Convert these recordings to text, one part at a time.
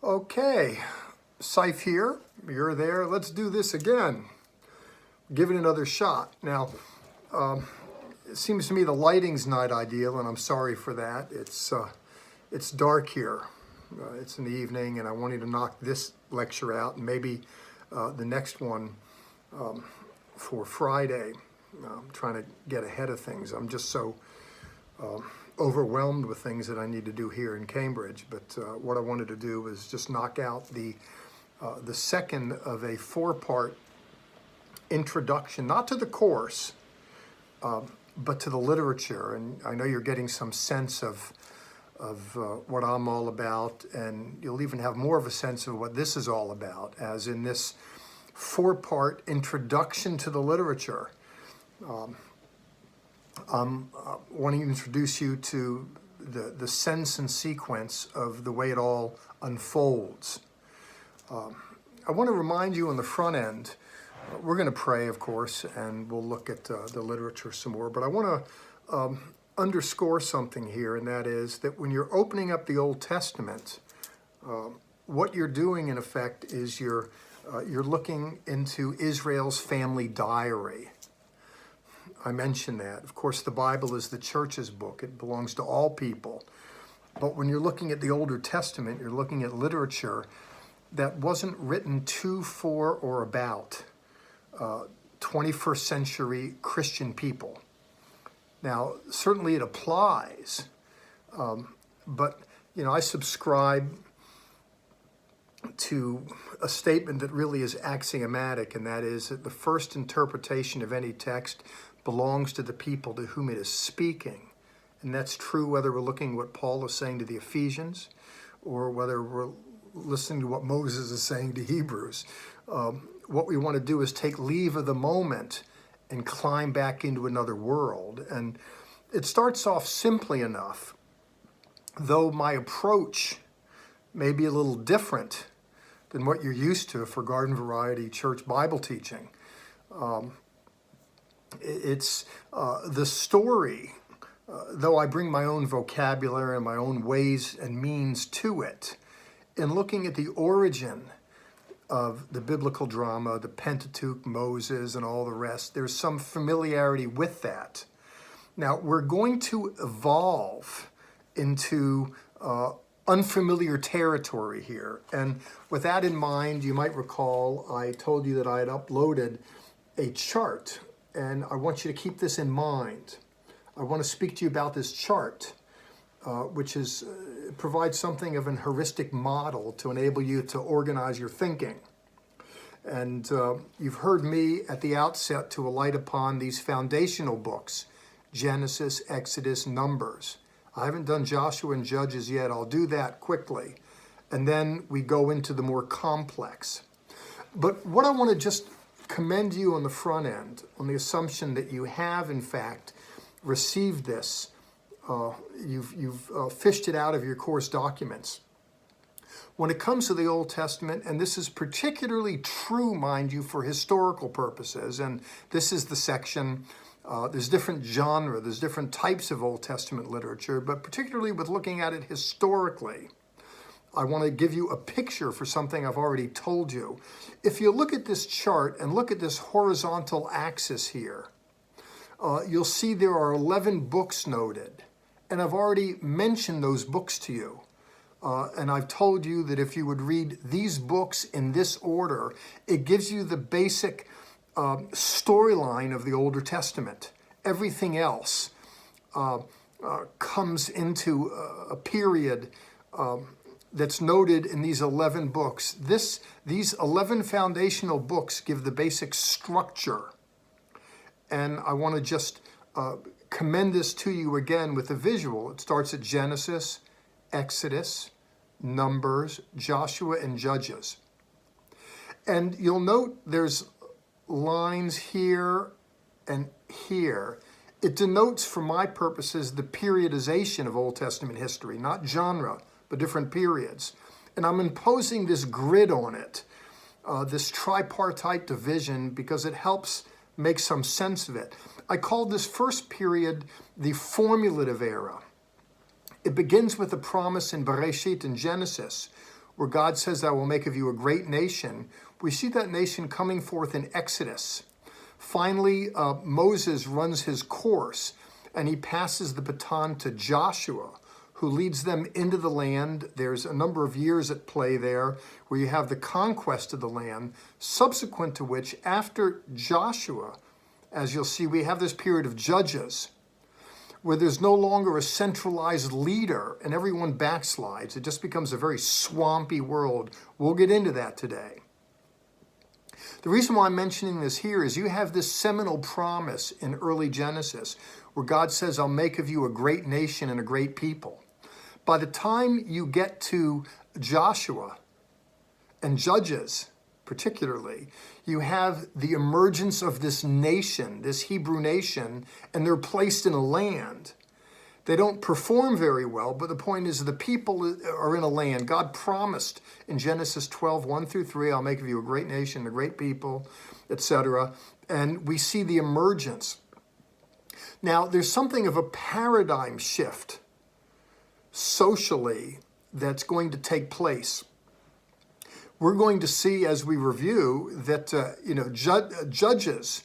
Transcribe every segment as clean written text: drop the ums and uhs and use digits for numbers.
Okay, Seif here, you're there. Let's do this again. Give it another shot. Now, it seems to me the lighting's not ideal, and I'm sorry for that. It's dark here. It's in the evening, and I wanted to knock this lecture out, and maybe the next one for Friday. I'm trying to get ahead of things. I'm just so overwhelmed with things that I need to do here in Cambridge. But what I wanted to do was just knock out the second of a four-part introduction, not to the course, but to the literature. And I know you're getting some sense of what I'm all about, and you'll even have more of a sense of what this is all about, as in this four-part introduction to the literature. I'm wanting to introduce you to the sense and sequence of the way it all unfolds. I want to remind you on the front end, we're going to pray, of course, and we'll look at the literature some more, but I want to underscore something here, and that is that when you're opening up the Old Testament, what you're doing, in effect, is you're looking into Israel's family diary. I mentioned that. Of course, the Bible is the church's book. It belongs to all people. But when you're looking at the Older Testament, you're looking at literature that wasn't written to, for, or about 21st century Christian people. Now, certainly it applies, but, I subscribe to a statement that really is axiomatic, and that is that the first interpretation of any text belongs to the people to whom it is speaking. And that's true whether we're looking at what Paul is saying to the Ephesians or whether we're listening to what Moses is saying to Hebrews. What we want to do is take leave of the moment and climb back into another world. And it starts off simply enough, though my approach may be a little different than what you're used to for Garden Variety Church Bible teaching. It's the story, though I bring my own vocabulary and my own ways and means to it, in looking at the origin of the biblical drama, the Pentateuch, Moses, and all the rest. There's some familiarity with that. Now, we're going to evolve into unfamiliar territory here. And with that in mind, you might recall I told you that I had uploaded a chart, and I want you to keep this in mind. I want to speak to you about this chart, which provides something of an heuristic model to enable you to organize your thinking. And you've heard me at the outset to alight upon these foundational books, Genesis, Exodus, Numbers. I haven't done Joshua and Judges yet. I'll do that quickly. And then we go into the more complex. But what I want to just commend you on the front end, on the assumption that you have, in fact, received this. You've fished it out of your course documents. When it comes to the Old Testament, and this is particularly true, mind you, for historical purposes, and this is the section, there's different genre, there's different types of Old Testament literature, but particularly with looking at it historically, I want to give you a picture for something I've already told you. If you look at this chart and look at this horizontal axis here, you'll see there are 11 books noted. And I've already mentioned those books to you. And I've told you that if you would read these books in this order, it gives you the basic storyline of the Older Testament. Everything else comes into a period that's noted in these 11 books. These 11 foundational books give the basic structure. And I want to just commend this to you again with a visual. It starts at Genesis, Exodus, Numbers, Joshua, and Judges. And you'll note there's lines here and here. It denotes, for my purposes, the periodization of Old Testament history, not genre, but different periods. And I'm imposing this grid on it, this tripartite division, because it helps make some sense of it. I call this first period the formulative era. It begins with the promise in Bereshit in Genesis, where God says, I will make of you a great nation, we see that nation coming forth in Exodus. Finally, Moses runs his course, and he passes the baton to Joshua, who leads them into the land. There's a number of years at play there where you have the conquest of the land, subsequent to which, after Joshua, as you'll see, we have this period of judges, where there's no longer a centralized leader and everyone backslides. It just becomes a very swampy world. We'll get into that today. The reason why I'm mentioning this here is you have this seminal promise in early Genesis where God says, I'll make of you a great nation and a great people. By the time you get to Joshua and Judges particularly, you have the emergence of this nation, this Hebrew nation, and they're placed in a land. They don't perform very well, but the point is the people are in a land. God promised in Genesis 12, 1 through 3, I'll make of you a great nation, a great people, etc. And we see the emergence. Now, there's something of a paradigm shift socially that's going to take place. We're going to see as we review that, Judges,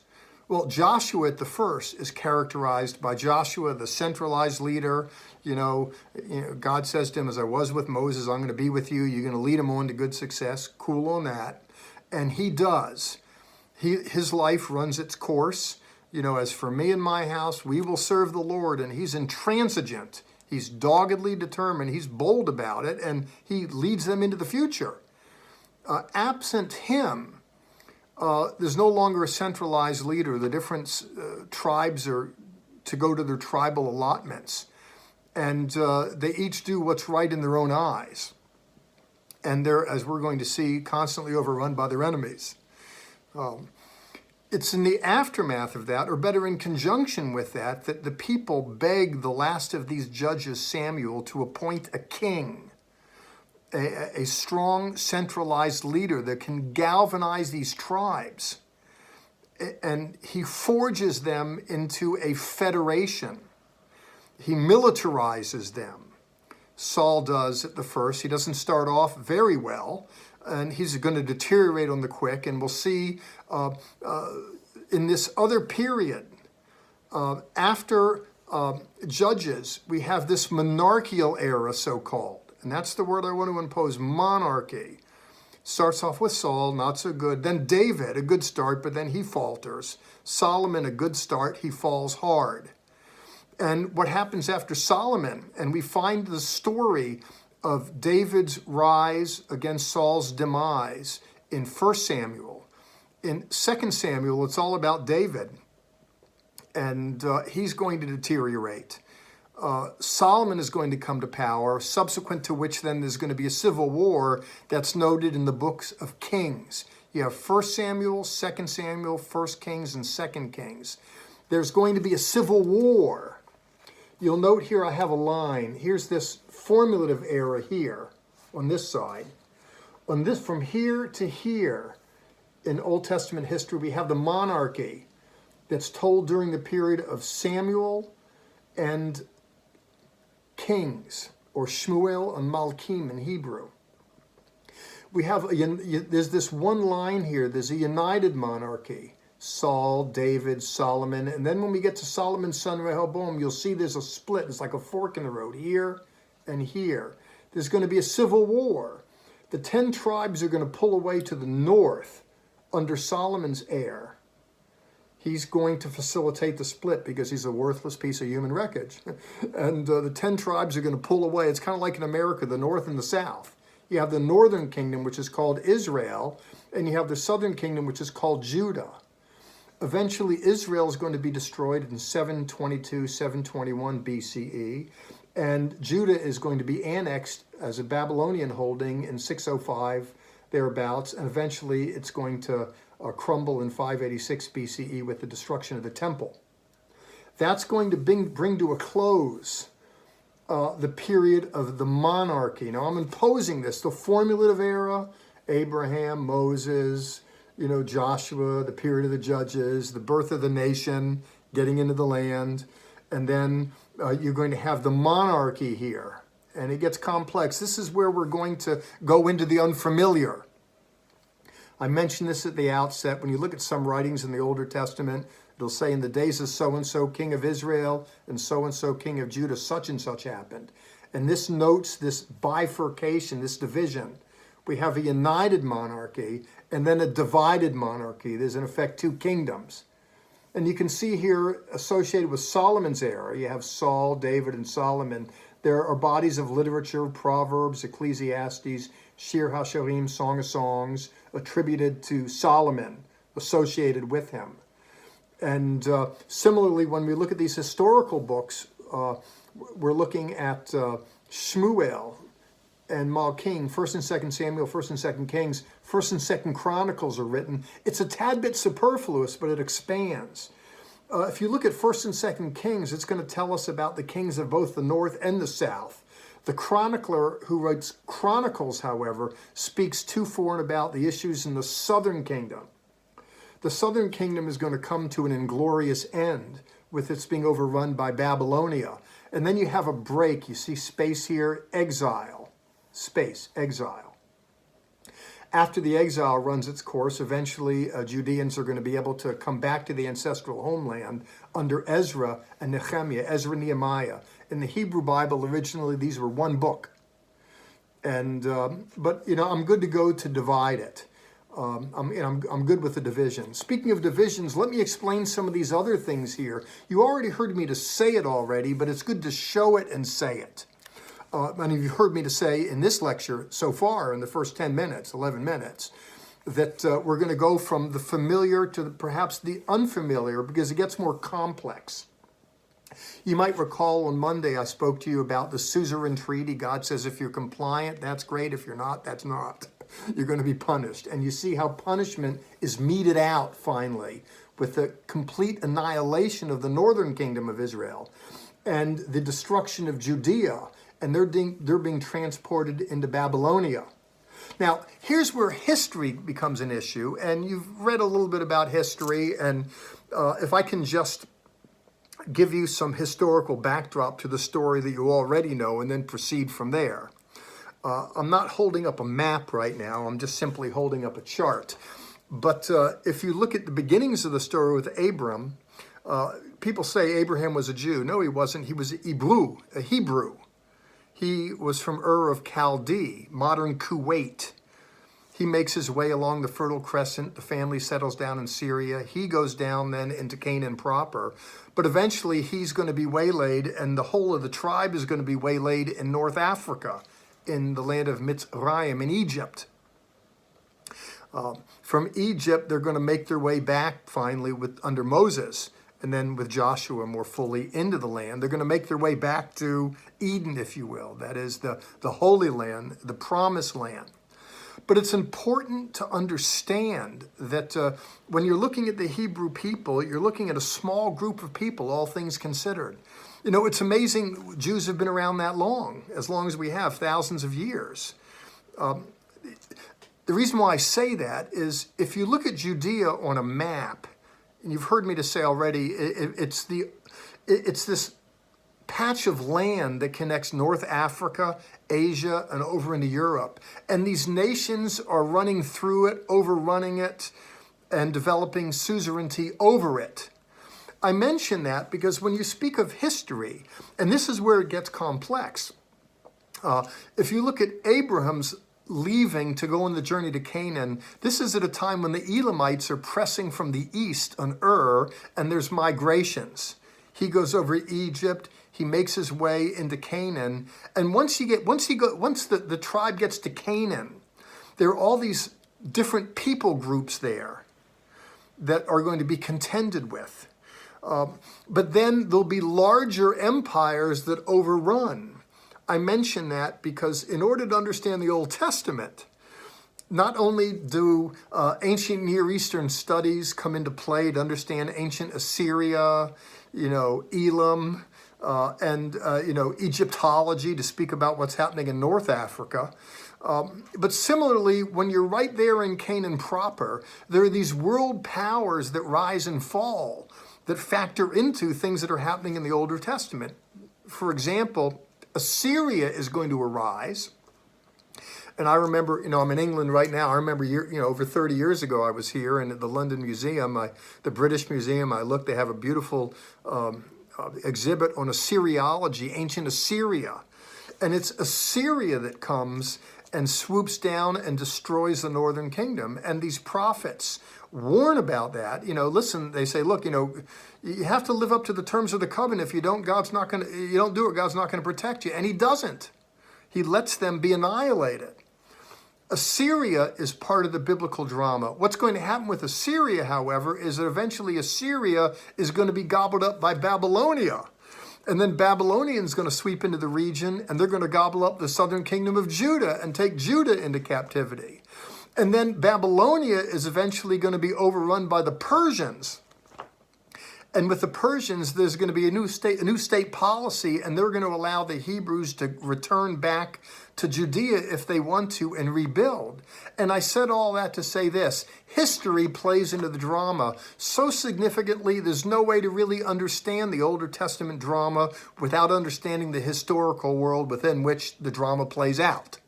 well, Joshua at the first is characterized by Joshua, the centralized leader. God says to him, as I was with Moses, I'm going to be with you. You're going to lead him on to good success. Cool on that. And he does. His life runs its course. As for me and my house, we will serve the Lord. And he's intransigent. He's doggedly determined. He's bold about it. And he leads them into the future. Absent him, there's no longer a centralized leader. The different tribes are to go to their tribal allotments. And they each do what's right in their own eyes. And they're, as we're going to see, constantly overrun by their enemies. It's in the aftermath of that, or better in conjunction with that, that the people beg the last of these judges, Samuel, to appoint a king. A strong, centralized leader that can galvanize these tribes. And he forges them into a federation. He militarizes them. Saul does at the first. He doesn't start off very well, and he's going to deteriorate on the quick. And we'll see in this other period, after Judges, we have this monarchical era, so-called. And that's the word I want to impose, monarchy. Starts off with Saul, not so good. Then David, a good start, but then he falters. Solomon, a good start, he falls hard. And what happens after Solomon? And we find the story of David's rise against Saul's demise in 1 Samuel. In 2 Samuel, it's all about David. And he's going to deteriorate. Solomon is going to come to power, subsequent to which then there's going to be a civil war that's noted in the books of Kings. You have 1 Samuel, 2 Samuel, 1 Kings, and 2 Kings. There's going to be a civil war. You'll note here I have a line. Here's this formulative era here on this side. On this, from here to here in Old Testament history, we have the monarchy that's told during the period of Samuel and Kings, or Shmuel and Malkim in Hebrew. We have, there's this one line here, there's a united monarchy. Saul, David, Solomon, and then when we get to Solomon's son Rehoboam, you'll see there's a split. It's like a fork in the road, here and here. There's going to be a civil war. The 10 tribes are going to pull away to the north under Solomon's heir. He's going to facilitate the split because he's a worthless piece of human wreckage. And the 10 tribes are going to pull away. It's kind of like in America, the north and the south. You have the northern kingdom, which is called Israel, and you have the southern kingdom, which is called Judah. Eventually, Israel is going to be destroyed in 722, 721 BCE, and Judah is going to be annexed as a Babylonian holding in 605, thereabouts, and eventually it's going to crumble in 586 BCE with the destruction of the temple. That's going to bring to a close the period of the monarchy. Now I'm imposing this, the formulative era, Abraham, Moses, Joshua, the period of the judges, the birth of the nation, getting into the land, and then you're going to have the monarchy here. and it gets complex. This is where we're going to go into the unfamiliar. I mentioned this at the outset. When you look at some writings in the Older Testament, it'll say in the days of so-and-so king of Israel and so king of Judah, such and such happened. And this notes this bifurcation, this division. We have a united monarchy and then a divided monarchy. There's in effect two kingdoms. And you can see here associated with Solomon's era, you have Saul, David, and Solomon. There are bodies of literature, Proverbs, Ecclesiastes, Shir HaShirim, Song of Songs, attributed to Solomon, associated with him. And similarly, when we look at these historical books, we're looking at Shmuel and Malking, 1st and 2nd Samuel, 1st and 2nd Kings, 1st and 2nd Chronicles are written. It's a tad bit superfluous, but it expands. If you look at 1st and 2nd Kings, it's going to tell us about the kings of both the north and the south. The chronicler who writes Chronicles, however, speaks to, for, and about the issues in the southern kingdom. The southern kingdom is going to come to an inglorious end with its being overrun by Babylonia. And then you have a break. You see space here, exile. Space, exile. After the exile runs its course, eventually Judeans are going to be able to come back to the ancestral homeland under Ezra and Nehemiah, Ezra and Nehemiah. In the Hebrew Bible, originally these were one book. And but I'm good to go to divide it. I'm good with the division. Speaking of divisions, let me explain some of these other things here. You already heard me to say it already, but it's good to show it and say it. And you've heard me to say in this lecture so far, in the first 10 minutes, 11 minutes, that we're going to go from the familiar to perhaps the unfamiliar because it gets more complex. You might recall on Monday I spoke to you about the suzerain treaty. God says if you're compliant, that's great. If you're not, that's not. You're going to be punished. And you see how punishment is meted out finally with the complete annihilation of the northern kingdom of Israel and the destruction of Judea. And they're being transported into Babylonia. Now, here's where history becomes an issue, and you've read a little bit about history, and if I can just give you some historical backdrop to the story that you already know and then proceed from there. I'm not holding up a map right now, I'm just simply holding up a chart. But if you look at the beginnings of the story with Abram, people say Abraham was a Jew. No, he wasn't. He was a Hebrew. He was from Ur of Chaldee, modern Kuwait. He makes his way along the Fertile Crescent. The family settles down in Syria. He goes down then into Canaan proper. But eventually he's going to be waylaid, and the whole of the tribe is going to be waylaid in North Africa, in the land of Mitzrayim, in Egypt. From Egypt, they're going to make their way back finally under Moses, and then with Joshua more fully into the land. They're going to make their way back to Eden, if you will. That is the Holy Land, the Promised Land. But it's important to understand that when you're looking at the Hebrew people, you're looking at a small group of people, all things considered. It's amazing Jews have been around that long as we have, thousands of years. The reason why I say that is if you look at Judea on a map, and you've heard me to say already, it's this patch of land that connects North Africa, Asia, and over into Europe. And these nations are running through it, overrunning it, and developing suzerainty over it. I mention that because when you speak of history, and this is where it gets complex, if you look at Abraham's leaving to go on the journey to Canaan, this is at a time when the Elamites are pressing from the east on Ur, and there's migrations. He goes over Egypt, he makes his way into Canaan, and once the tribe gets to Canaan, there are all these different people groups there that are going to be contended with. But then there'll be larger empires that overrun. I mention that because in order to understand the Old Testament, not only do ancient Near Eastern studies come into play to understand ancient Assyria, Elam, and Egyptology to speak about what's happening in North Africa. But similarly, when you're right there in Canaan proper, there are these world powers that rise and fall that factor into things that are happening in the Older Testament. For example, Assyria is going to arise. And I remember, I'm in England right now. I remember, over 30 years ago, I was here, and at the London Museum, the British Museum, I looked, they have a beautiful exhibit on Assyriology, ancient Assyria. And it's Assyria that comes and swoops down and destroys the northern kingdom. And these prophets warn about that. Listen, they say, look, you have to live up to the terms of the covenant. If you don't, you don't do it, God's not going to protect you. And he doesn't. He lets them be annihilated. Assyria is part of the biblical drama. What's going to happen with Assyria, however, is that eventually Assyria is going to be gobbled up by Babylonia. And then Babylonians going to sweep into the region, and they're going to gobble up the southern kingdom of Judah and take Judah into captivity. And then Babylonia is eventually going to be overrun by the Persians. And with the Persians, there's going to be a new state policy, and they're going to allow the Hebrews to return back to Judea if they want to and rebuild. And I said all that to say this: history plays into the drama so significantly, there's no way to really understand the Older Testament drama without understanding the historical world within which the drama plays out.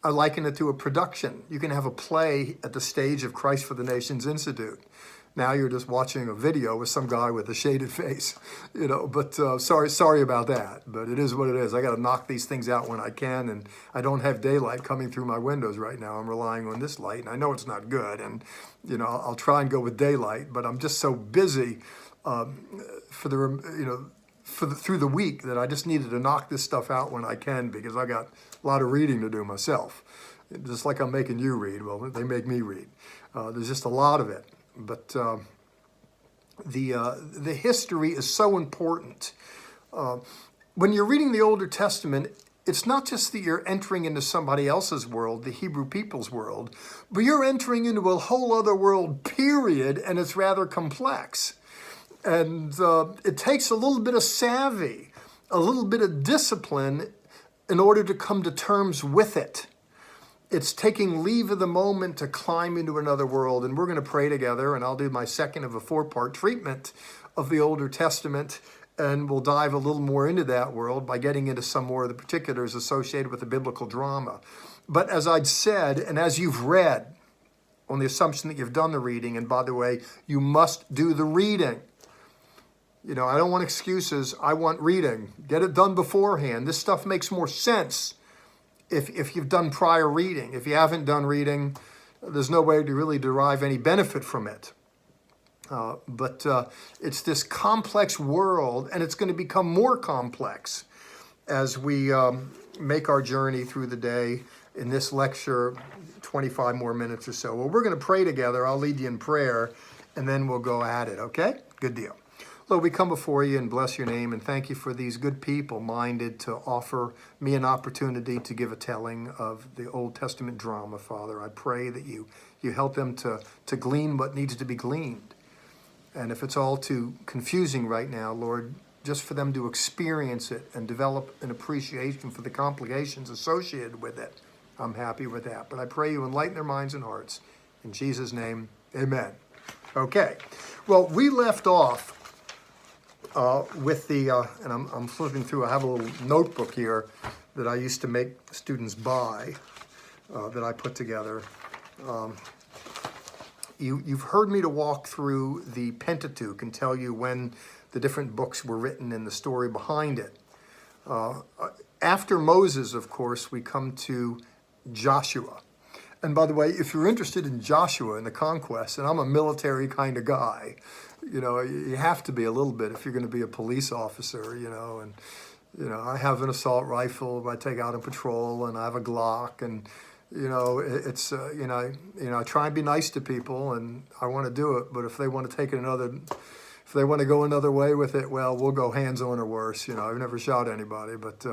I liken it to a production. You can have a play at the stage of Christ for the Nations Institute. Now you're just watching a video with some guy with a shaded face, but sorry about that. But it is what it is. I got to knock these things out when I can, and I don't have daylight coming through my windows right now. I'm relying on this light, and I know it's not good, and, I'll try and go with daylight, but I'm just so busy through the week that I just needed to knock this stuff out when I can, because I got a lot of reading to do myself. Just like I'm making you read. Well, they make me read. There's just a lot of it. But the history is so important. When you're reading the Older Testament, it's not just that you're entering into somebody else's world, the Hebrew people's world, but you're entering into a whole other world, period, and it's rather complex. And it takes a little bit of savvy, a little bit of discipline in order to come to terms with it. It's taking leave of the moment to climb into another world. And we're going to pray together, and I'll do my second of a 4-part treatment of the Older Testament, and we'll dive a little more into that world by getting into some more of the particulars associated with the biblical drama. But as I'd said, and as you've read, on the assumption that you've done the reading, and by the way, you must do the reading. I don't want excuses. I want reading. Get it done beforehand. This stuff makes more sense if you've done prior reading. If you haven't done reading, there's no way to really derive any benefit from it. But it's this complex world, and it's going to become more complex as we make our journey through the day. In this lecture, 25 more minutes or so. Well, we're going to pray together. I'll lead you in prayer, and then we'll go at it, okay? Good deal. Lord, we come before you and bless your name, and thank you for these good people minded to offer me an opportunity to give a telling of the Old Testament drama, Father. I pray that you help them to glean what needs to be gleaned. And if it's all too confusing right now, Lord, just for them to experience it and develop an appreciation for the complications associated with it, I'm happy with that. But I pray you enlighten their minds and hearts. In Jesus' name, amen. Okay. Well, we left off with the, and I'm flipping through, I have a little notebook here that I used to make students buy that I put together. You've heard me to walk through the Pentateuch and tell you when the different books were written and the story behind it. After Moses, of course, we come to Joshua. And by the way, if you're interested in Joshua and the conquest, and I'm a military kind of guy, you have to be a little bit if you're going to be a police officer, and, I have an assault rifle I take out on patrol, and I have a Glock, and, it's, I try and be nice to people, and I want to do it, but if they want to take it if they want to go another way with it, well, we'll go hands-on or worse. I've never shot anybody, but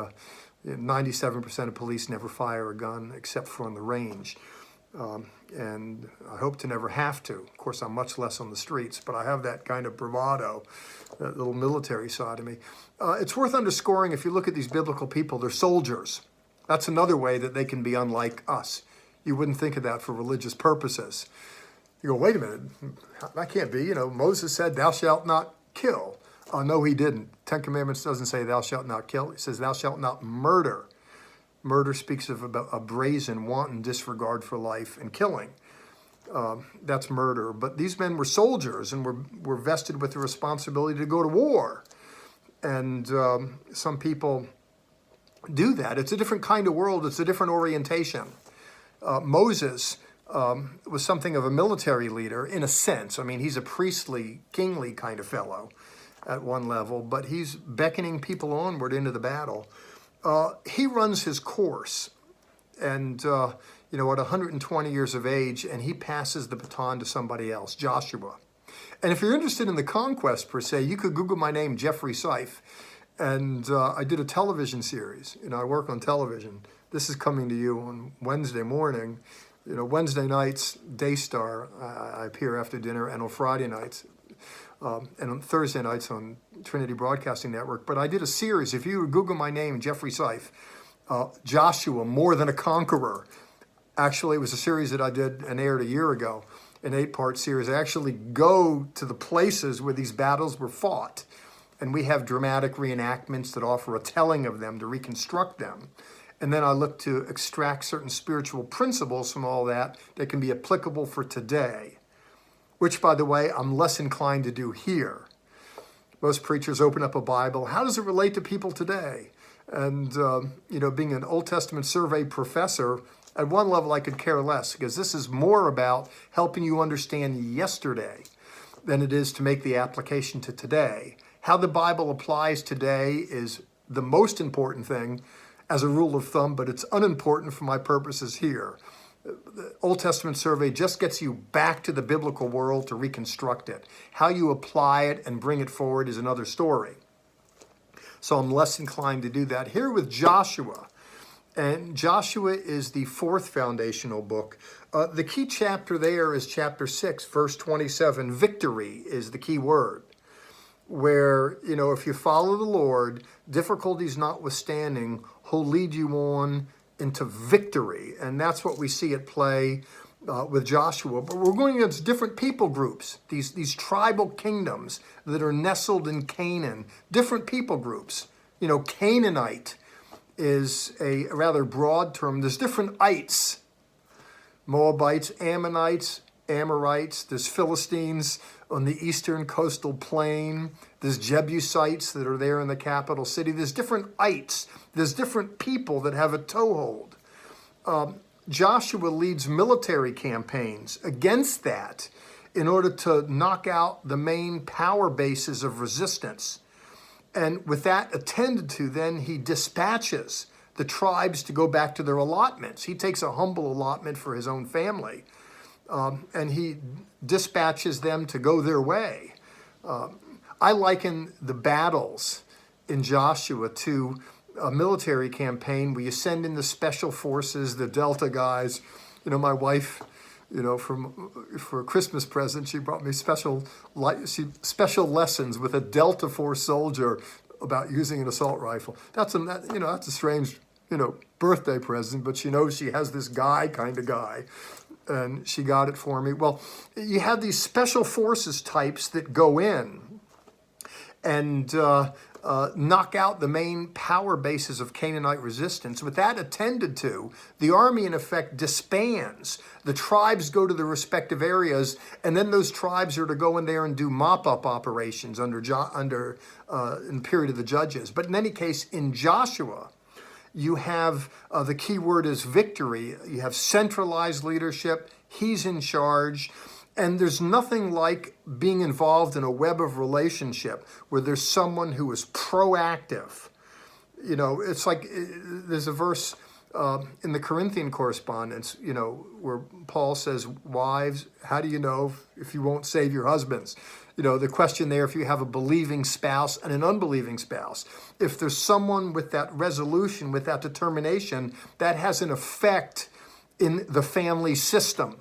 97% of police never fire a gun except for on the range. And I hope to never have to. Of course, I'm much less on the streets, but I have that kind of bravado, that little military side of me. It's worth underscoring, if you look at these biblical people, they're soldiers. That's another way that they can be unlike us. You wouldn't think of that for religious purposes. You go, wait a minute, that can't be. Moses said, thou shalt not kill. No, he didn't. Ten Commandments doesn't say thou shalt not kill. It says thou shalt not murder. Murder speaks of a brazen, wanton disregard for life and killing. That's murder. But these men were soldiers and were vested with the responsibility to go to war. And some people do that. It's a different kind of world. It's a different orientation. Moses was something of a military leader in a sense. I mean, he's a priestly, kingly kind of fellow at one level, but he's beckoning people onward into the battle. He runs his course, and at 120 years of age, and he passes the baton to somebody else, Joshua. And if you're interested in the conquest per se, you could Google my name, Jeffrey Seif, and I did a television series. I work on television. This is coming to you on Wednesday morning. Wednesday nights, Daystar, I appear after dinner, and on Friday nights, and on Thursday nights on Trinity Broadcasting Network. But I did a series. If you Google my name, Jeffrey Seif, Joshua, More Than a Conqueror. Actually, it was a series that I did and aired a year ago, an 8-part series. I actually go to the places where these battles were fought, and we have dramatic reenactments that offer a telling of them to reconstruct them. And then I look to extract certain spiritual principles from all that can be applicable for today, which, by the way, I'm less inclined to do here. Most preachers open up a Bible. How does it relate to people today? And, being an Old Testament survey professor, at one level I could care less, because this is more about helping you understand yesterday than it is to make the application to today. How the Bible applies today is the most important thing as a rule of thumb, but it's unimportant for my purposes here. The Old Testament survey just gets you back to the biblical world to reconstruct it. How you apply it and bring it forward is another story. So I'm less inclined to do that. Here with Joshua, and Joshua is the 4th foundational book. The key chapter there is chapter 6, verse 27. Victory is the key word, where, if you follow the Lord, difficulties notwithstanding, he'll lead you on into victory. And that's what we see at play with Joshua. But we're going against different people groups, these tribal kingdoms that are nestled in Canaan, different people groups. Canaanite is a rather broad term. There's different ites, Moabites, Ammonites, Amorites, there's Philistines on the eastern coastal plain, there's Jebusites that are there in the capital city, there's different ites, there's different people that have a toehold. Joshua leads military campaigns against that in order to knock out the main power bases of resistance. And with that attended to, then he dispatches the tribes to go back to their allotments. He takes a humble allotment for his own family, and he dispatches them to go their way. I liken the battles in Joshua to a military campaign where you send in the special forces, the Delta guys. My wife, for a Christmas present, she brought me special lessons with a Delta Force soldier about using an assault rifle. That's a strange, birthday present, but she knows she has this kind of guy, and she got it for me. Well, you have these special forces types that go in and knock out the main power bases of Canaanite resistance. With that attended to, the army, in effect, disbands. The tribes go to their respective areas, and then those tribes are to go in there and do mop-up operations in the period of the Judges. But in any case, in Joshua, you have, the key word is victory. You have centralized leadership. He's in charge. And there's nothing like being involved in a web of relationship where there's someone who is proactive. It's like there's a verse in the Corinthian correspondence, where Paul says, wives, how do you know if you won't save your husbands? The question there, if you have a believing spouse and an unbelieving spouse, if there's someone with that resolution, with that determination, that has an effect in the family system.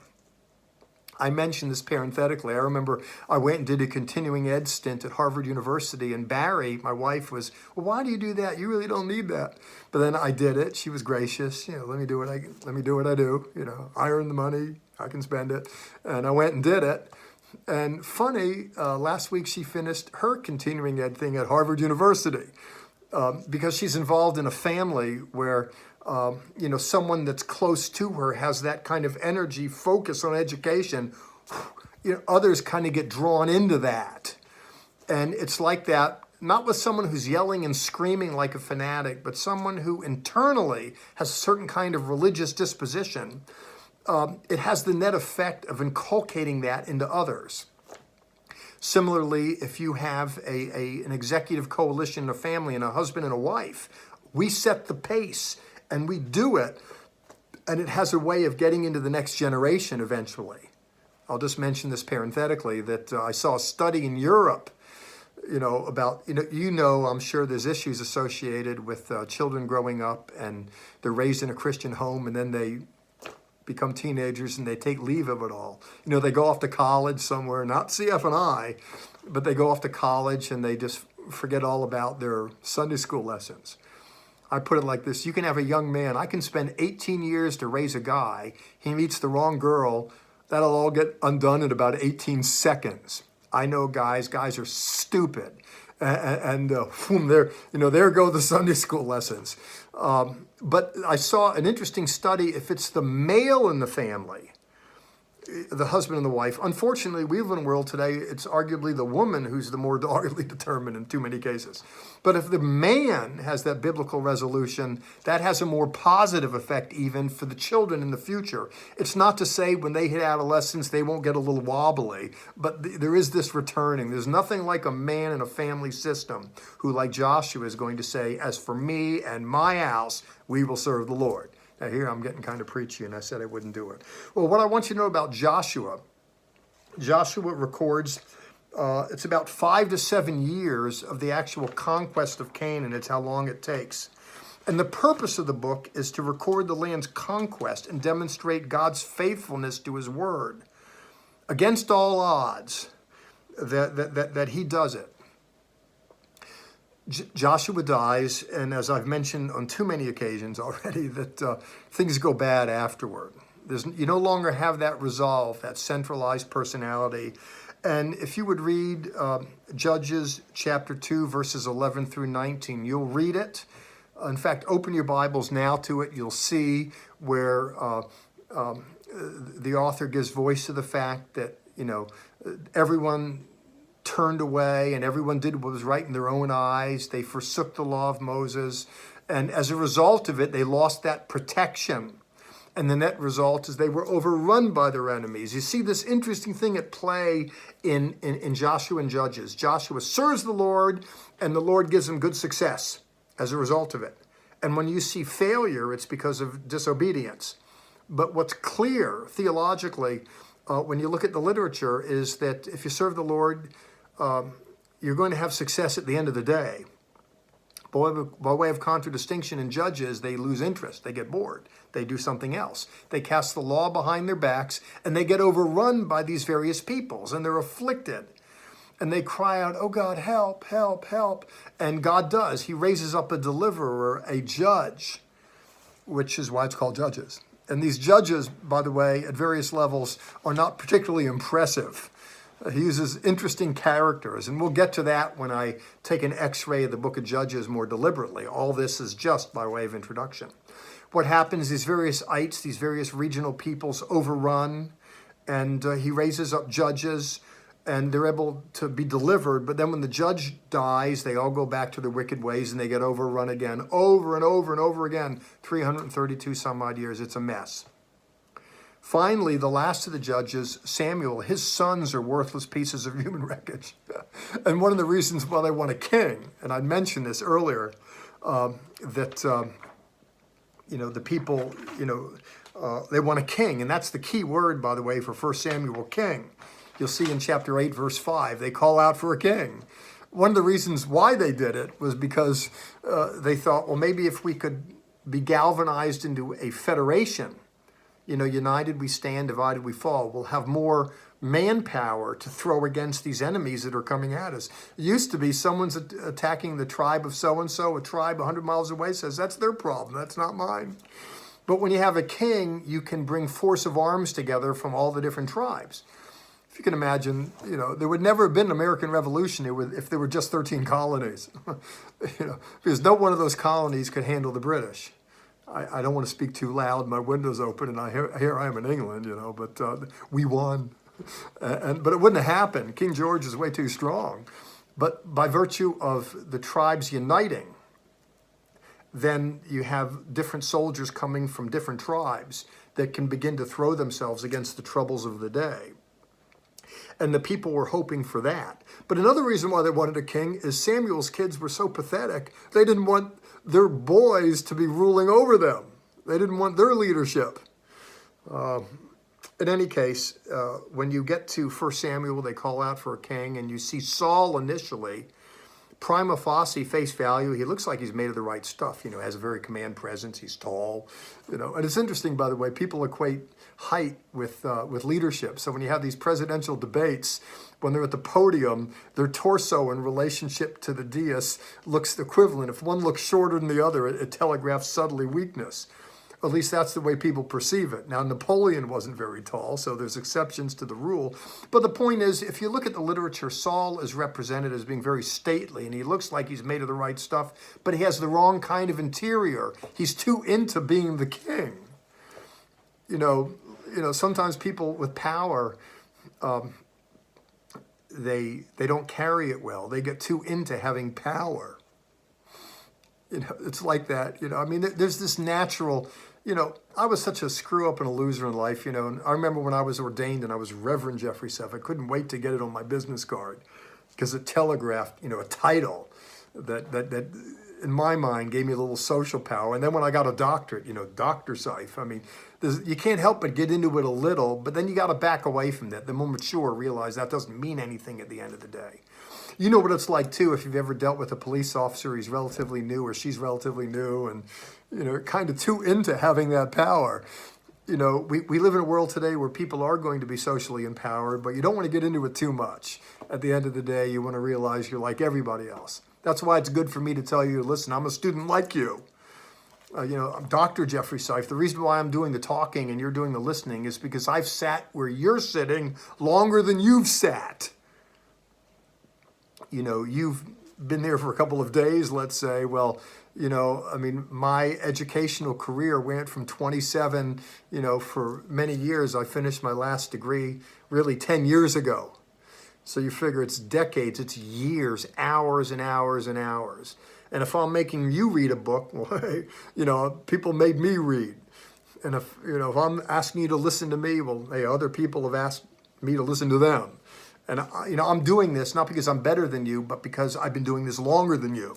I mentioned this parenthetically. I remember I went and did a continuing ed stint at Harvard University, and Barry, my wife, was, well, why do you do that? You really don't need that. But then I did it. She was gracious. Let me do what I do. I earn the money. I can spend it. And I went and did it. And funny, last week she finished her continuing ed thing at Harvard University because she's involved in a family where, someone that's close to her has that kind of energy, focus on education. Others kind of get drawn into that. And it's like that, not with someone who's yelling and screaming like a fanatic, but someone who internally has a certain kind of religious disposition. It has the net effect of inculcating that into others. Similarly, if you have an executive coalition, a family, and a husband and a wife, we set the pace and we do it, and it has a way of getting into the next generation eventually. I'll just mention this parenthetically, that I saw a study in Europe, about, I'm sure there's issues associated with children growing up and they're raised in a Christian home and then they become teenagers and they take leave of it all. They go off to college somewhere, not CF&I, but they go off to college and they just forget all about their Sunday school lessons. I put it like this: you can have a young man, I can spend 18 years to raise a guy, he meets the wrong girl, that'll all get undone in about 18 seconds. I know guys are stupid. And there go the Sunday school lessons. But I saw an interesting study. If it's the male in the family, the husband and the wife, unfortunately, we live in a world today, it's arguably the woman who's the more doggedly determined in too many cases. But if the man has that biblical resolution, that has a more positive effect even for the children in the future. It's not to say when they hit adolescence, they won't get a little wobbly, but there is this returning. There's nothing like a man in a family system who, like Joshua, is going to say, as for me and my house, we will serve the Lord. Now here I'm getting kind of preachy, and I said I wouldn't do it. Well, what I want you to know about Joshua records it's about 5 to 7 years of the actual conquest of Canaan. It's how long it takes. And the purpose of the book is to record the land's conquest and demonstrate God's faithfulness to his word. Against all odds, that he does it. Joshua dies, and as I've mentioned on too many occasions already, that things go bad afterward. You no longer have that resolve, that centralized personality. And if you would read Judges chapter 2, verses 11 through 19, you'll read it. In fact, open your Bibles now to it. You'll see where the author gives voice to the fact that, everyone turned away and everyone did what was right in their own eyes. They forsook the law of Moses. And as a result of it, they lost that protection. And the net result is they were overrun by their enemies. You see this interesting thing at play in Joshua and Judges. Joshua serves the Lord, and the Lord gives him good success as a result of it. And when you see failure, it's because of disobedience. But what's clear theologically, when you look at the literature, is that if you serve the Lord, you're going to have success at the end of the day. By way of contradistinction in Judges, they lose interest. They get bored. They do something else. They cast the law behind their backs, and they get overrun by these various peoples, and they're afflicted. And they cry out, "Oh God, help, help, help." And God does. He raises up a deliverer, a judge, which is why it's called Judges. And these judges, by the way, at various levels, are not particularly impressive. He uses interesting characters, and we'll get to that when I take an x-ray of the book of Judges more deliberately. All this is just by way of introduction. What happens, these various ites, these various regional peoples overrun, and he raises up judges, and they're able to be delivered. But then when the judge dies, they all go back to their wicked ways, and they get overrun again, over and over and over again, 332 some odd years. It's a mess. Finally, the last of the judges, Samuel, his sons are worthless pieces of human wreckage. And one of the reasons why they want a king, and I mentioned this earlier, the people, they want a king. And that's the key word, by the way, for 1 Samuel, king. You'll see in chapter 8, verse 5, they call out for a king. One of the reasons why they did it was because they thought, well, maybe if we could be galvanized into a federation, united we stand, divided we fall. We'll have more manpower to throw against these enemies that are coming at us. It used to be someone's attacking the tribe of so-and-so, a tribe 100 miles away says, that's their problem, that's not mine. But when you have a king, you can bring force of arms together from all the different tribes. if you can imagine, there would never have been an American Revolution if there were just 13 colonies, because no one of those colonies could handle the British. I don't want to speak too loud. My window's open, and here I am in England, but we won. But it wouldn't have happened. King George is way too strong. But by virtue of the tribes uniting, then you have different soldiers coming from different tribes that can begin to throw themselves against the troubles of the day. And the people were hoping for that. But another reason why they wanted a king is Samuel's kids were so pathetic, they didn't want their boys to be ruling over them. They didn't want their leadership. In any case, when you get to 1 Samuel, they call out for a king, and you see Saul initially, prima facie, face value, he looks like he's made of the right stuff, has a very command presence, he's tall, and it's interesting, by the way, people equate height with leadership. So when you have these presidential debates, when they're at the podium, their torso in relationship to the dais looks equivalent. If one looks shorter than the other, it telegraphs subtly weakness. At least that's the way people perceive it. Now, Napoleon wasn't very tall, so there's exceptions to the rule. But the point is, if you look at the literature, Saul is represented as being very stately, and he looks like he's made of the right stuff, but he has the wrong kind of interior. He's too into being the king. Sometimes people with power, they don't carry it well. They get too into having power. It's like that. There's this natural. I was such a screw up and a loser in life, and I remember when I was ordained and I was Reverend Jeffrey Seif, I couldn't wait to get it on my business card because it telegraphed, a title that in my mind gave me a little social power. And then when I got a doctorate, Dr. Seif, you can't help but get into it a little, but then you got to back away from that. The more mature realize that doesn't mean anything at the end of the day. You know what it's like, too, if you've ever dealt with a police officer, he's relatively new or she's relatively new and, kind of too into having that power. We live in a world today where people are going to be socially empowered, but you don't want to get into it too much. At the end of the day, you want to realize you're like everybody else. That's why it's good for me to tell you, listen, I'm a student like you. I'm Dr. Jeffrey Seif. The reason why I'm doing the talking and you're doing the listening is because I've sat where you're sitting longer than you've sat. You've been there for a couple of days, let's say. Well, my educational career went from 27, for many years. I finished my last degree really 10 years ago. So you figure it's decades, it's years, hours and hours and hours. And if I'm making you read a book, well, hey, people made me read. And if I'm asking you to listen to me, well, hey, other people have asked me to listen to them. And, I'm doing this not because I'm better than you, but because I've been doing this longer than you.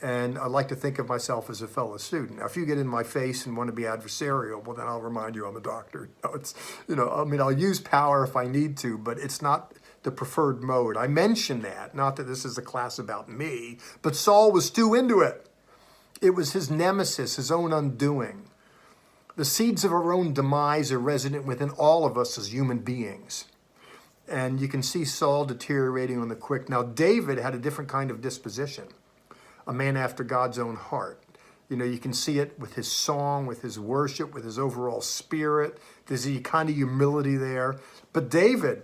And I like to think of myself as a fellow student. Now, if you get in my face and want to be adversarial, well, then I'll remind you I'm a doctor. I'll use power if I need to, but it's not the preferred mode. I mention that, not that this is a class about me, but Saul was too into it. It was his nemesis, his own undoing. The seeds of our own demise are resident within all of us as human beings. And you can see Saul deteriorating on the quick. Now, David had a different kind of disposition, a man after God's own heart. You can see it with his song, with his worship, with his overall spirit. There's a kind of humility there. But David,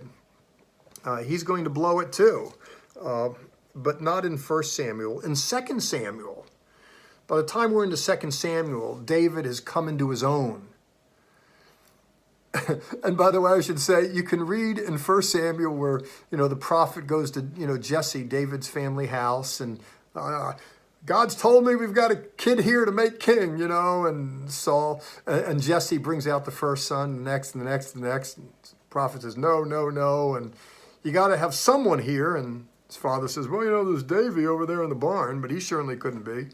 he's going to blow it too, but not in 1 Samuel. In 2 Samuel, by the time we're into 2 Samuel, David has come into his own. And by the way, I should say, you can read in 1 Samuel where, the prophet goes to, Jesse, David's family house, and God's told me we've got a kid here to make king, and Saul, and Jesse brings out the first son, the next, and the next, and the next. And the prophet says, no, no, no, and you got to have someone here. And his father says, well, there's Davy over there in the barn, but he certainly couldn't be.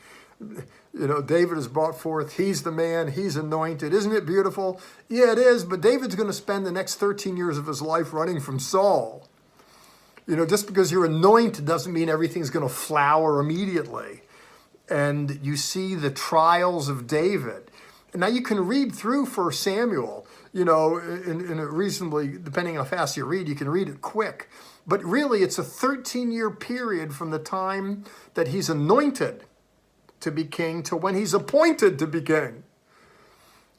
David is brought forth. He's the man. He's anointed. Isn't it beautiful? Yeah, it is. But David's going to spend the next 13 years of his life running from Saul. Just because you're anointed doesn't mean everything's going to flower immediately. And you see the trials of David. And now you can read through 1 Samuel, in a reasonably, depending on how fast you read, you can read it quick. But really, it's a 13-year period from the time that he's anointed to be king to when he's appointed to be king.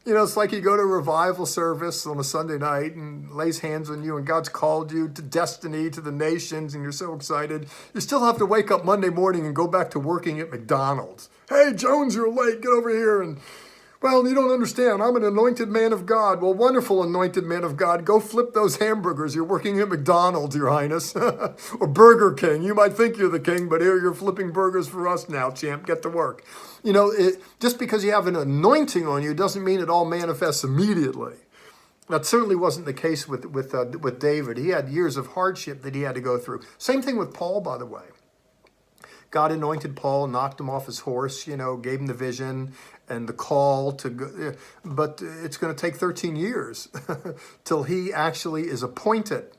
You know, it's like you go to a revival service on a Sunday night and lays hands on you and God's called you to destiny, to the nations, and you're so excited. You still have to wake up Monday morning and go back to working at McDonald's. Hey, Jones, you're late. Get over here. And, well, you don't understand. I'm an anointed man of God. Well, wonderful anointed man of God. Go flip those hamburgers. You're working at McDonald's, Your Highness. Or Burger King. You might think you're the king, but here you're flipping burgers for us now, champ. Get to work. You know, just because you have an anointing on you doesn't mean it all manifests immediately. That certainly wasn't the case with David. He had years of hardship that he had to go through. Same thing with Paul, by the way. God anointed Paul, knocked him off his horse, you know, gave him the vision and the call to go. But it's going to take 13 years till he actually is appointed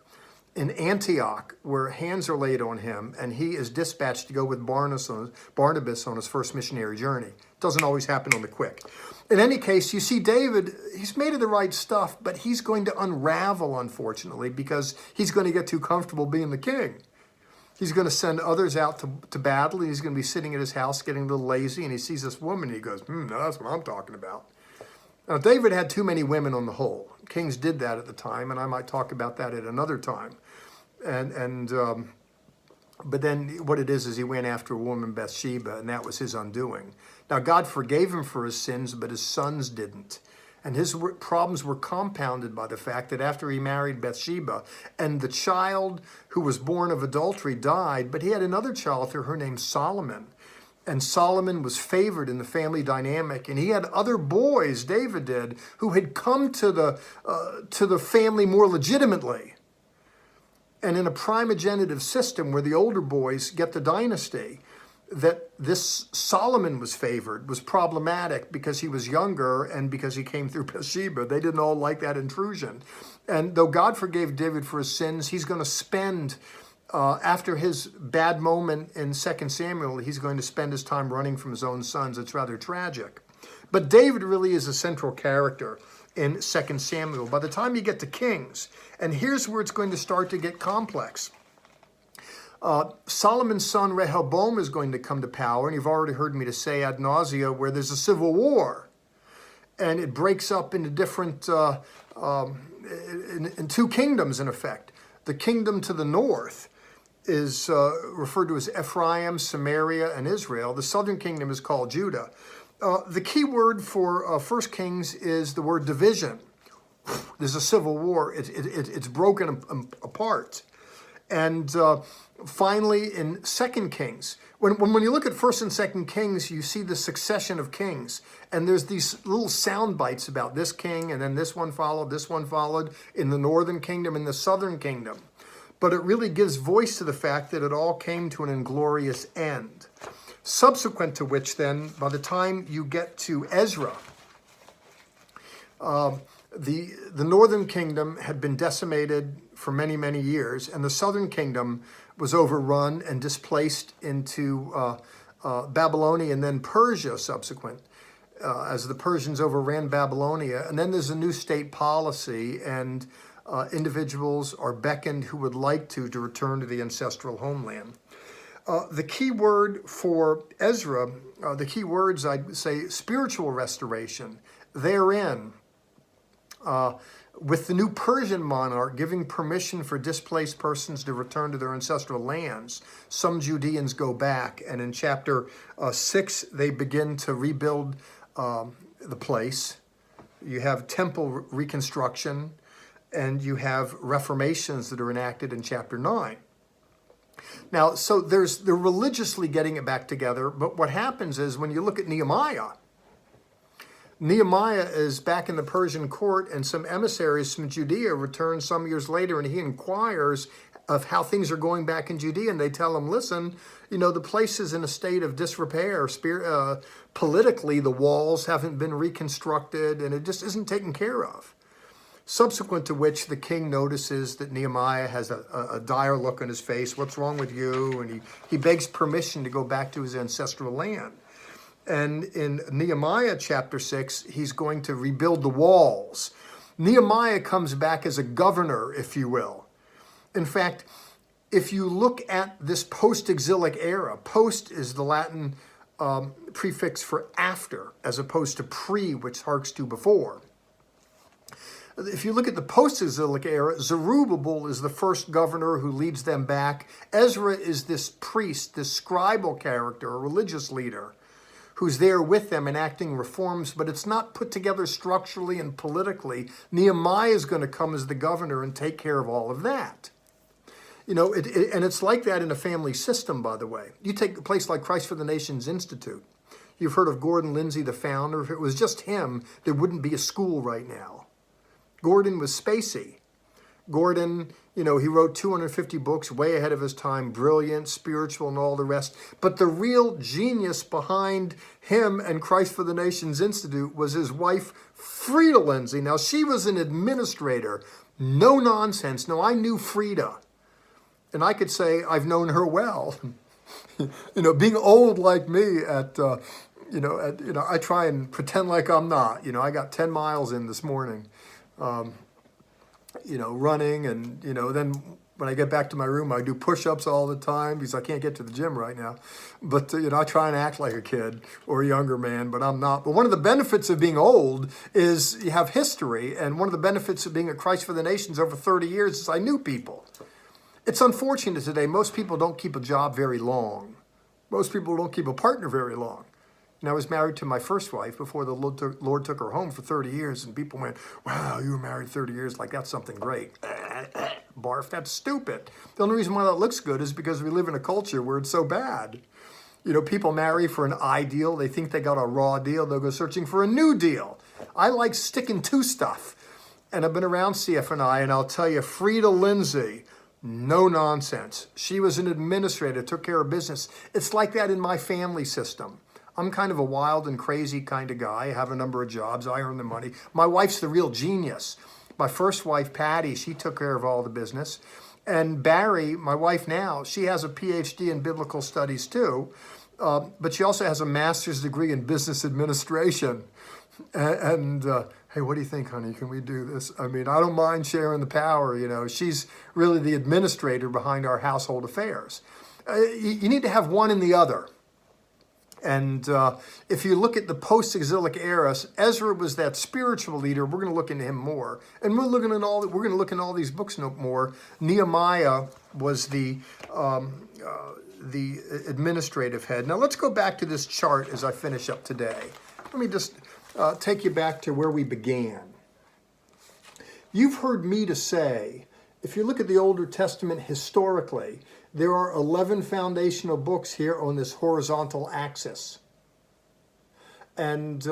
in Antioch, where hands are laid on him, and he is dispatched to go with Barnabas on his first missionary journey. It doesn't always happen on the quick. In any case, you see David, he's made of the right stuff, but he's going to unravel, unfortunately, because he's going to get too comfortable being the king. He's going to send others out to battle, and he's going to be sitting at his house getting a little lazy, and he sees this woman, and he goes, no, that's what I'm talking about. Now, David had too many women on the whole. Kings did that at the time, and I might talk about that at another time. But then what it is he went after a woman, Bathsheba, and that was his undoing. Now, God forgave him for his sins, but his sons didn't. And his problems were compounded by the fact that after he married Bathsheba, and the child who was born of adultery died, but he had another child through her named Solomon. And Solomon was favored in the family dynamic, and he had other boys, David did, who had come to the family more legitimately. And in a primogenitive system where the older boys get the dynasty, that this Solomon was favored was problematic because he was younger and because he came through Bathsheba. They didn't all like that intrusion. And though God forgave David for his sins, he's going to spend, after his bad moment in 2 Samuel, he's going to spend his time running from his own sons. It's rather tragic. But David really is a central character in 2 Samuel. By the time you get to Kings, and here's where it's going to start to get complex. Solomon's son Rehoboam is going to come to power, and you've already heard me to say ad nausea where there's a civil war, and it breaks up into different, in two kingdoms in effect. The kingdom to the north is referred to as Ephraim, Samaria, and Israel. The southern kingdom is called Judah. The key word for 1 Kings is the word division. There's a civil war. It's broken apart. And finally, in 2 Kings, when you look at 1 and 2 Kings, you see the succession of kings. And there's these little sound bites about this king, and then this one followed in the northern kingdom, in the southern kingdom. But it really gives voice to the fact that it all came to an inglorious end. Subsequent to which then, by the time you get to Ezra, the northern kingdom had been decimated for many, many years, and the southern kingdom was overrun and displaced into Babylonia and then Persia subsequent, as the Persians overran Babylonia. And then there's a new state policy, and individuals are beckoned who would like to return to the ancestral homeland. The key word for Ezra, the key words I'd say spiritual restoration, therein, with the new Persian monarch giving permission for displaced persons to return to their ancestral lands, some Judeans go back, and in chapter 6, they begin to rebuild the place. You have temple reconstruction, and you have reformations that are enacted in chapter 9. Now, so they're religiously getting it back together, but what happens is when you look at Nehemiah is back in the Persian court, and some emissaries from Judea return some years later, and he inquires of how things are going back in Judea, and they tell him, listen, you know, the place is in a state of disrepair. Politically, the walls haven't been reconstructed, and it just isn't taken care of. Subsequent to which the king notices that Nehemiah has a dire look on his face. What's wrong with you? And he begs permission to go back to his ancestral land. And in Nehemiah chapter 6, he's going to rebuild the walls. Nehemiah comes back as a governor, if you will. In fact, if you look at this post-exilic era, post is the Latin prefix for after, as opposed to pre, which harks to before. If you look at the post-exilic era, Zerubbabel is the first governor who leads them back. Ezra is this priest, this scribal character, a religious leader, who's there with them enacting reforms, but it's not put together structurally and politically. Nehemiah is going to come as the governor and take care of all of that. You know, and it's like that in a family system, by the way. You take a place like Christ for the Nations Institute. You've heard of Gordon Lindsay, the founder. If it was just him, there wouldn't be a school right now. Gordon was spacey. Gordon, you know, he wrote 250 books, way ahead of his time, brilliant, spiritual, and all the rest. But the real genius behind him and Christ for the Nations Institute was his wife, Frida Lindsay. Now, she was an administrator. No nonsense. Now, I knew Frida, and I could say I've known her well. You know, being old like me I try and pretend like I'm not. You know, I got 10 miles in this morning. Running, and, then when I get back to my room, I do push-ups all the time because I can't get to the gym right now. But, I try and act like a kid or a younger man, but I'm not. But one of the benefits of being old is you have history. And one of the benefits of being at Christ for the Nations over 30 years is I knew people. It's unfortunate today. Most people don't keep a job very long. Most people don't keep a partner very long. And I was married to my first wife before the Lord took her home for 30 years. And people went, wow, you were married 30 years, like that's something great. Barf, that's stupid. The only reason why that looks good is because we live in a culture where it's so bad. You know, people marry for an ideal. They think they got a raw deal. They'll go searching for a new deal. I like sticking to stuff. And I've been around CF&I, and I'll tell you, Frida Lindsay, no nonsense. She was an administrator, took care of business. It's like that in my family system. I'm kind of a wild and crazy kind of guy. I have a number of jobs. I earn the money. My wife's the real genius. My first wife, Patty, she took care of all the business. And Barry, my wife now, she has a PhD in biblical studies too, but she also has a master's degree in business administration. And hey, what do you think, honey? Can we do this? I mean, I don't mind sharing the power. You know, she's really the administrator behind our household affairs. You need to have one and the other. And if you look at the post-exilic era, Ezra was that spiritual leader. We're going to look into him more, and we're going to look in all these books more. Nehemiah was the administrative head. Now let's go back to this chart as I finish up today. Let me just take you back to where we began. You've heard me to say, if you look at the Older Testament historically, there are 11 foundational books here on this horizontal axis. And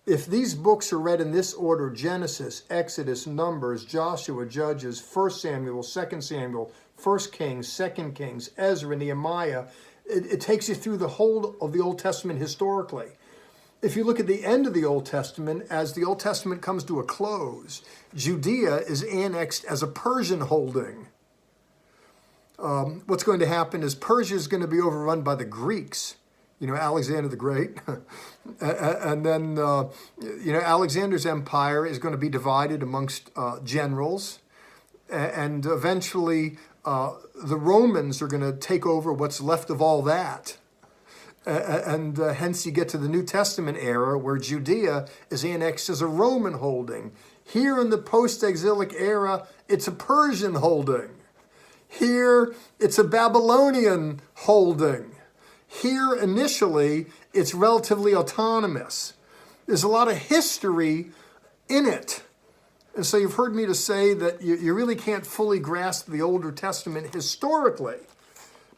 if these books are read in this order, Genesis, Exodus, Numbers, Joshua, Judges, 1 Samuel, 2 Samuel, 1 Kings, 2 Kings, Ezra, Nehemiah, it takes you through the whole of the Old Testament historically. If you look at the end of the Old Testament, as the Old Testament comes to a close, Judea is annexed as a Persian holding. What's going to happen is Persia is going to be overrun by the Greeks, Alexander the Great. And then, Alexander's empire is going to be divided amongst generals. And eventually, the Romans are going to take over what's left of all that. And hence you get to the New Testament era where Judea is annexed as a Roman holding. Here in the post-exilic era, it's a Persian holding. Here, it's a Babylonian holding. Here, initially, it's relatively autonomous. There's a lot of history in it. And so you've heard me to say that you really can't fully grasp the Older Testament historically.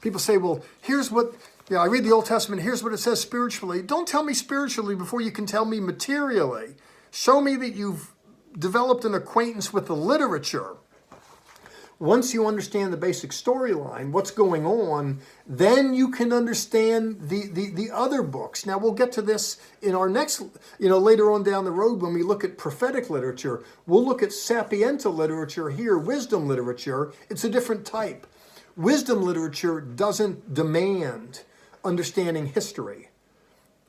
People say, well, here's what, I read the Old Testament, here's what it says spiritually. Don't tell me spiritually before you can tell me materially. Show me that you've developed an acquaintance with the literature. Once you understand the basic storyline, what's going on, then you can understand the other books. Now, we'll get to this in our next, later on down the road when we look at prophetic literature. We'll look at sapiental literature here, wisdom literature. It's a different type. Wisdom literature doesn't demand understanding history.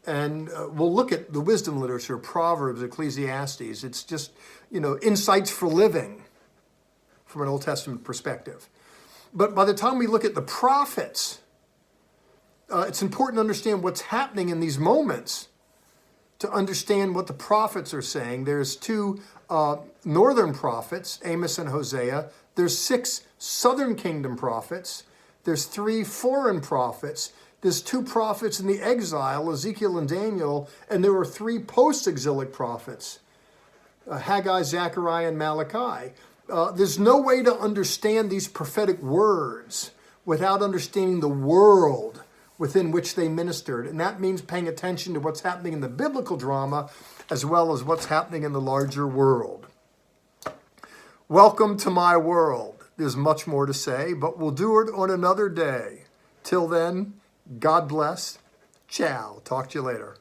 And we'll look at the wisdom literature, Proverbs, Ecclesiastes. It's just, insights for living from an Old Testament perspective. But by the time we look at the prophets, it's important to understand what's happening in these moments to understand what the prophets are saying. There's two northern prophets, Amos and Hosea. There's 6 southern kingdom prophets. There's 3 foreign prophets. There's 2 prophets in the exile, Ezekiel and Daniel, and there were 3 post-exilic prophets, Haggai, Zechariah, and Malachi. There's no way to understand these prophetic words without understanding the world within which they ministered. And that means paying attention to what's happening in the biblical drama as well as what's happening in the larger world. Welcome to my world. There's much more to say, but we'll do it on another day. Till then, God bless. Ciao. Talk to you later.